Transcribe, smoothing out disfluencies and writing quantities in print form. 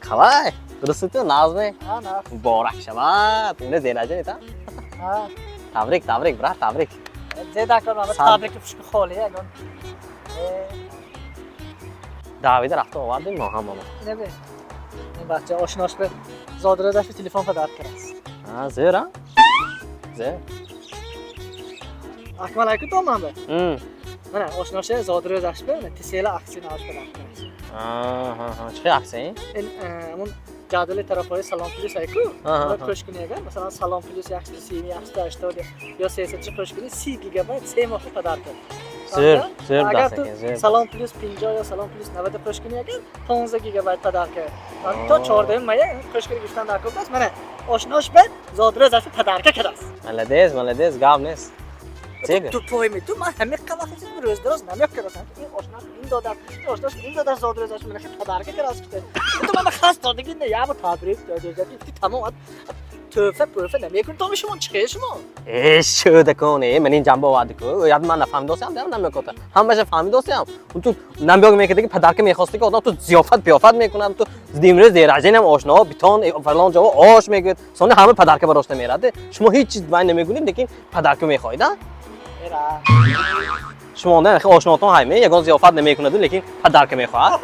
Қалай? Дұрыс назмы? نه Muborak shavad. Uni zeraja aytam. Tabrik, brat, tabrik. زیاد کنم تبریک پیش خالی اگه Davida rafta ovarding ma hamma. نه به این بچه آشناش به زادره داشت تلفن پدر کرد Ha, zera? Zer. اکمل اگه تو من به Hmm. من آشناش زادره داشت به تسهیل اکسی ناش پدر کرد Ha. Chiqay aqsa? این همون جدول طرفای سلام پلیس ای کو آها. پروش کنی اگر مثلا سلام پلیس 130 180 یا 300 پروش کنی 30 گیگابایت 3 ماه پدر کرد Zor اگر dast تو ekan, zor. سلام پلیس 50 یا سلام پلیس 90 پروش کنی اگر 15 گیگابایت پدر کرد تا 14 ماه پروش کنی گفتن در کوب است من آشناش به زادره داشت پدر کرد Malades, gap nest. Chega. تو پای می تو من همه قبل چیز روز دراز نمیاد که مثلا این آشناش این داده آشناش این داده زادره داشت من پدر کرد است تو من خاص دادگی نه یا تبریک داده جدی تمام توفه پروفه نمیکنی تو شما چه شما شده کنه من این جنبه آورده که یاد من نفهمیدم نمیکنه همش فهمیدم اون تو نمیگم میگه که پدر که میخواسته که آدم تو ضیافت میکنم تو دیمره زیرجه نم آشنا بیتون فلان جا آش میگه سونه همه پدر که براش نمیراده شما هیچ چیز وای نمیگونید لیکن پدر که میخواید شما نه آشناتون همه یگان ضیافت نمیکنه لیکن پدر که میخواد